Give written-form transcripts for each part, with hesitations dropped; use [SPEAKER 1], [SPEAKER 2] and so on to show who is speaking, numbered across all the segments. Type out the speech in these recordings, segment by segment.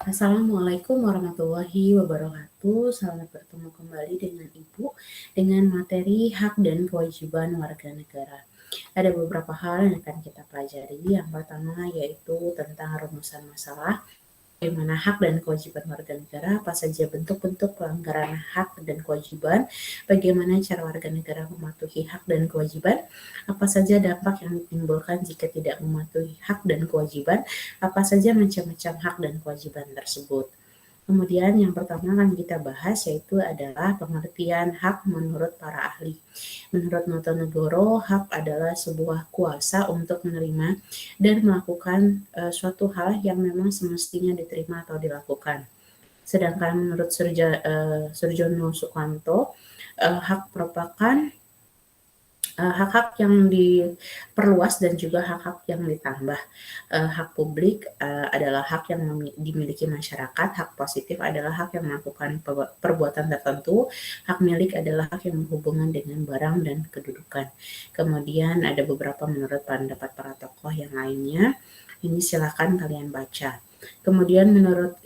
[SPEAKER 1] Assalamualaikum warahmatullahi wabarakatuh. Selamat bertemu kembali dengan Ibu dengan materi hak dan kewajiban warga negara. Ada beberapa hal yang akan kita pelajari. Yang pertama yaitu tentang rumusan masalah, bagaimana hak dan kewajiban warga negara, apa saja bentuk-bentuk pelanggaran hak dan kewajiban, bagaimana cara warga negara mematuhi hak dan kewajiban, apa saja dampak yang ditimbulkan jika tidak mematuhi hak dan kewajiban, apa saja macam-macam hak dan kewajiban tersebut. Kemudian yang pertama akan kita bahas yaitu adalah pengertian hak menurut para ahli. Menurut Notonegoro, hak adalah sebuah kuasa untuk menerima dan melakukan suatu hal yang memang semestinya diterima atau dilakukan. Sedangkan menurut Surjono Sukanto, hak merupakan hak-hak yang diperluas dan juga hak-hak yang ditambah. Hak publik adalah hak yang dimiliki masyarakat, hak positif adalah hak yang melakukan perbuatan tertentu, hak milik adalah hak yang berhubungan dengan barang dan kedudukan. Kemudian ada beberapa menurut pendapat para tokoh yang lainnya, ini silakan kalian baca. Kemudian menurut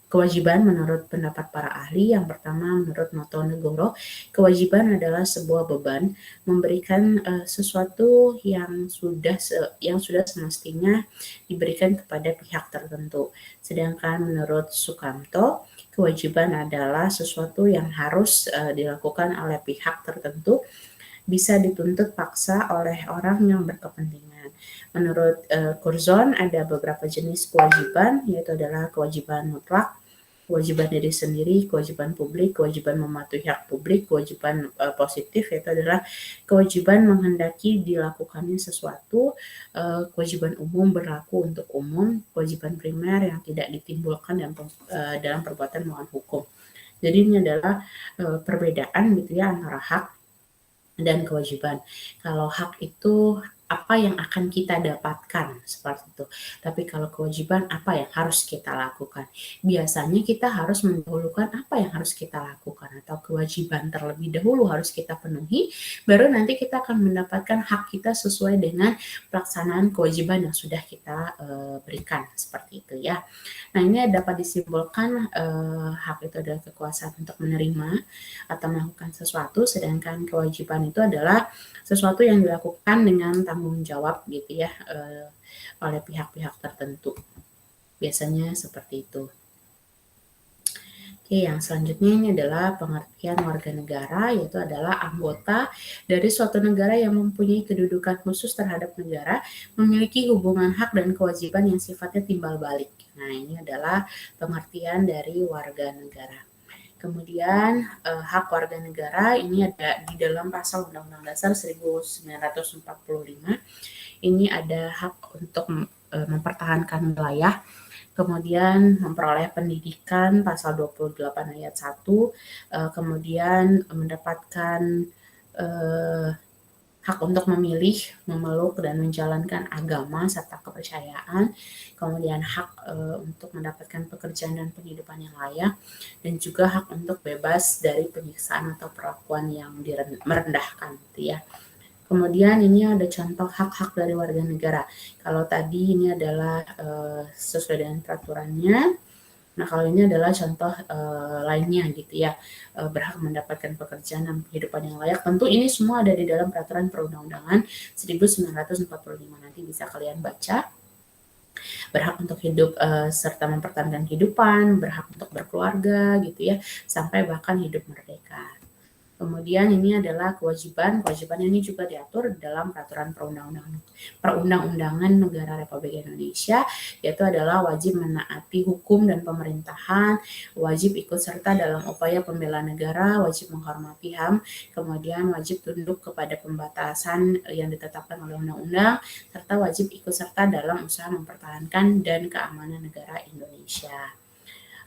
[SPEAKER 1] kewajiban menurut pendapat para ahli, yang pertama menurut Notonegoro, kewajiban adalah sebuah beban memberikan sesuatu yang sudah semestinya diberikan kepada pihak tertentu. Sedangkan menurut Sukamto, kewajiban adalah sesuatu yang harus dilakukan oleh pihak tertentu, bisa dituntut paksa oleh orang yang berkepentingan. Menurut Curzon ada beberapa jenis kewajiban, yaitu adalah kewajiban mutlak, kewajiban diri sendiri, kewajiban publik, kewajiban mematuhi hak publik, kewajiban positif yaitu adalah kewajiban menghendaki dilakukannya sesuatu, kewajiban umum berlaku untuk umum, kewajiban primer yang tidak ditimbulkan dalam perbuatan melawan hukum. Jadi ini adalah perbedaan gitu ya antara hak dan kewajiban. Kalau hak itu apa yang akan kita dapatkan seperti itu. Tapi kalau kewajiban apa yang harus kita lakukan. Biasanya kita harus mendahulukan apa yang harus kita lakukan atau kewajiban terlebih dahulu harus kita penuhi, baru nanti kita akan mendapatkan hak kita sesuai dengan pelaksanaan kewajiban yang sudah kita berikan seperti itu ya. Nah, ini dapat disimpulkan hak itu adalah kekuasaan untuk menerima atau melakukan sesuatu, sedangkan kewajiban itu adalah sesuatu yang dilakukan dengan tanggung jawab gitu ya oleh pihak-pihak tertentu. Biasanya seperti itu. Oke, yang selanjutnya ini adalah pengertian warga negara, yaitu adalah anggota dari suatu negara yang mempunyai kedudukan khusus terhadap negara, memiliki hubungan hak dan kewajiban yang sifatnya timbal balik. Nah, ini adalah pengertian dari warga negara. Kemudian hak warga negara ini ada di dalam pasal Undang-Undang Dasar 1945. Ini ada hak untuk mempertahankan wilayah, kemudian memperoleh pendidikan pasal 28 ayat 1, kemudian mendapatkan hak untuk memilih, memeluk, dan menjalankan agama serta kepercayaan, kemudian hak untuk mendapatkan pekerjaan dan penghidupan yang layak, dan juga hak untuk bebas dari penyiksaan atau perlakuan yang merendahkan gitu ya. Kemudian ini ada contoh hak-hak dari warga negara. Kalau tadi ini adalah sesuai dengan peraturannya. Nah, kalau ini adalah contoh lainnya gitu ya, berhak mendapatkan pekerjaan dan kehidupan yang layak. Tentu ini semua ada di dalam peraturan perundang-undangan 1945, nanti bisa kalian baca. Berhak untuk hidup serta mempertahankan kehidupan, berhak untuk berkeluarga gitu ya, sampai bahkan hidup merdeka. Kemudian ini adalah kewajiban ini juga diatur dalam peraturan perundang-undangan negara Republik Indonesia, yaitu adalah wajib menaati hukum dan pemerintahan, wajib ikut serta dalam upaya pembelaan negara, wajib menghormati HAM, kemudian wajib tunduk kepada pembatasan yang ditetapkan oleh undang-undang, serta wajib ikut serta dalam usaha mempertahankan dan keamanan negara Indonesia.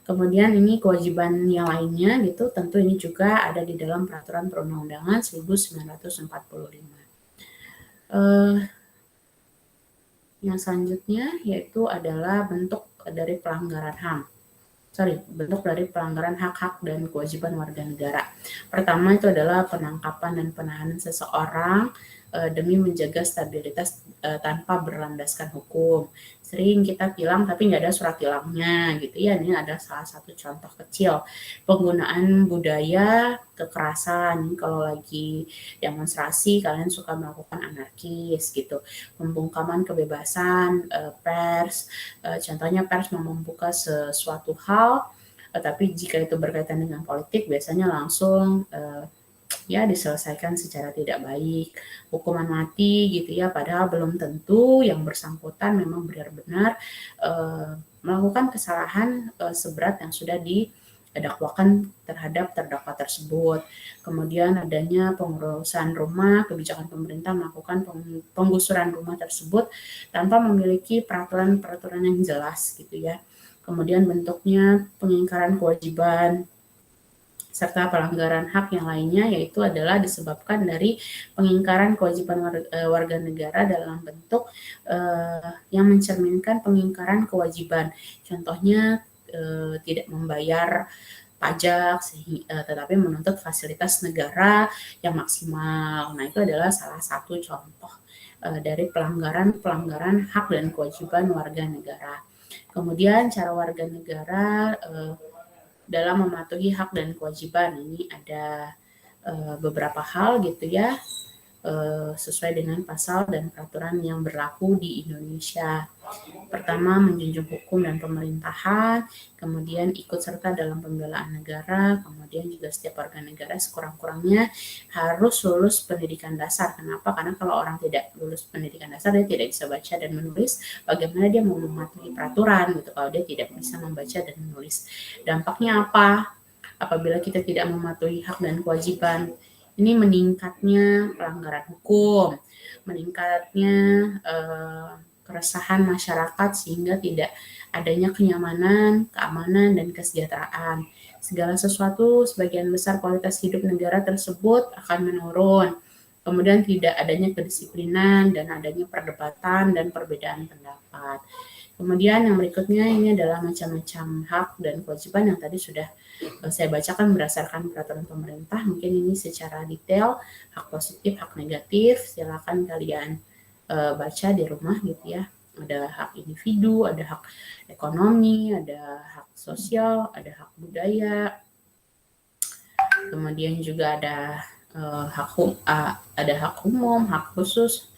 [SPEAKER 1] Kemudian ini kewajiban yang lainnya gitu, tentu ini juga ada di dalam peraturan perundang-undangan 1945. Yang selanjutnya yaitu adalah bentuk dari pelanggaran HAM. Bentuk dari pelanggaran hak-hak dan kewajiban warga negara. Pertama itu adalah penangkapan dan penahanan seseorang demi menjaga stabilitas tanpa berlandaskan hukum. Sering kita tilang tapi nggak ada surat tilangnya gitu ya. Ini ada salah satu contoh kecil. Penggunaan budaya kekerasan. Kalau lagi demonstrasi kalian suka melakukan anarkis gitu. Pembungkaman kebebasan pers. Contohnya pers mau membuka sesuatu hal, tapi jika itu berkaitan dengan politik biasanya langsung ya diselesaikan secara tidak baik, hukuman mati gitu ya, padahal belum tentu yang bersangkutan memang benar-benar melakukan kesalahan seberat yang sudah didakwakan terhadap terdakwa tersebut. Kemudian adanya pengurusan rumah, kebijakan pemerintah melakukan penggusuran rumah tersebut tanpa memiliki peraturan-peraturan yang jelas gitu ya. Kemudian bentuknya pengingkaran kewajiban serta pelanggaran hak yang lainnya, yaitu adalah disebabkan dari pengingkaran kewajiban warga negara dalam bentuk yang mencerminkan pengingkaran kewajiban. Contohnya tidak membayar pajak, tetapi menuntut fasilitas negara yang maksimal. Nah, itu adalah salah satu contoh dari pelanggaran hak dan kewajiban warga negara. Kemudian cara warga negara dalam mematuhi hak dan kewajiban ini ada beberapa hal gitu ya, sesuai dengan pasal dan peraturan yang berlaku di Indonesia. Pertama, menjunjung hukum dan pemerintahan, kemudian ikut serta dalam pembelaan negara, kemudian juga setiap warga negara sekurang-kurangnya harus lulus pendidikan dasar. Kenapa? Karena kalau orang tidak lulus pendidikan dasar, dia tidak bisa baca dan menulis, bagaimana dia mau mematuhi peraturan gitu kalau dia tidak bisa membaca dan menulis. Dampaknya apa? Apabila kita tidak mematuhi hak dan kewajiban, ini meningkatnya pelanggaran hukum, meningkatnya keresahan masyarakat sehingga tidak adanya kenyamanan, keamanan, dan kesejahteraan. Segala sesuatu, sebagian besar kualitas hidup negara tersebut akan menurun. Kemudian tidak adanya kedisiplinan dan adanya perdebatan dan perbedaan pendapat. Kemudian yang berikutnya ini adalah macam-macam hak dan kewajiban yang tadi sudah saya bacakan berdasarkan peraturan pemerintah. Mungkin ini secara detail, hak positif, hak negatif, silakan kalian baca di rumah gitu ya. Ada hak individu, ada hak ekonomi, ada hak sosial, ada hak budaya. Kemudian juga ada hak umum, hak khusus,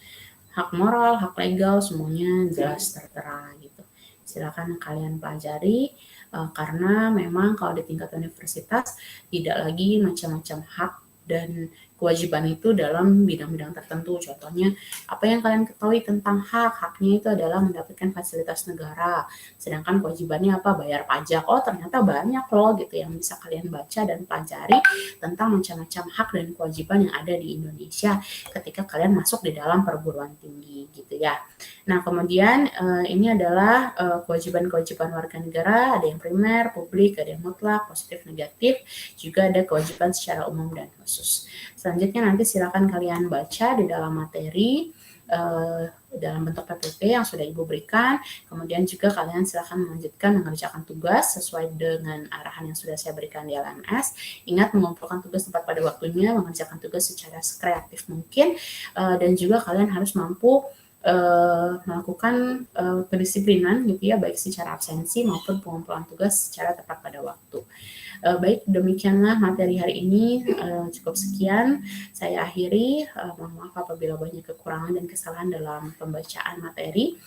[SPEAKER 1] hak moral, hak legal, semuanya jelas tertera gitu. Silakan kalian pelajari karena memang kalau di tingkat universitas tidak lagi macam-macam hak dan kewajiban itu dalam bidang-bidang tertentu. Contohnya, apa yang kalian ketahui tentang haknya itu adalah mendapatkan fasilitas negara. Sedangkan kewajibannya apa? Bayar pajak. Oh, ternyata banyak loh gitu yang bisa kalian baca dan pelajari tentang macam-macam hak dan kewajiban yang ada di Indonesia ketika kalian masuk di dalam perguruan tinggi gitu ya. Nah, kemudian ini adalah kewajiban-kewajiban warga negara, ada yang primer, publik, ada yang mutlak, positif, negatif, juga ada kewajiban secara umum dan khusus. Selanjutnya nanti silakan kalian baca di dalam materi dalam bentuk PPT yang sudah Ibu berikan. Kemudian juga kalian silakan melanjutkan mengerjakan tugas sesuai dengan arahan yang sudah saya berikan di LMS. Ingat mengumpulkan tugas tepat pada waktunya, mengerjakan tugas secara kreatif mungkin, dan juga kalian harus mampu melakukan kedisiplinan gitu ya, baik secara absensi maupun pengumpulan tugas secara tepat pada waktu. Baik, demikianlah materi hari ini. Cukup sekian saya akhiri. Mohon maaf apabila banyak kekurangan dan kesalahan dalam pembacaan materi.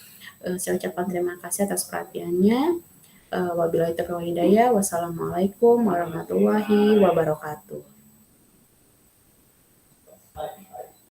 [SPEAKER 1] Saya ucapkan terima kasih atas perhatiannya. Wabillahi taufiq wal hidayah. Wassalamualaikum warahmatullahi wabarakatuh.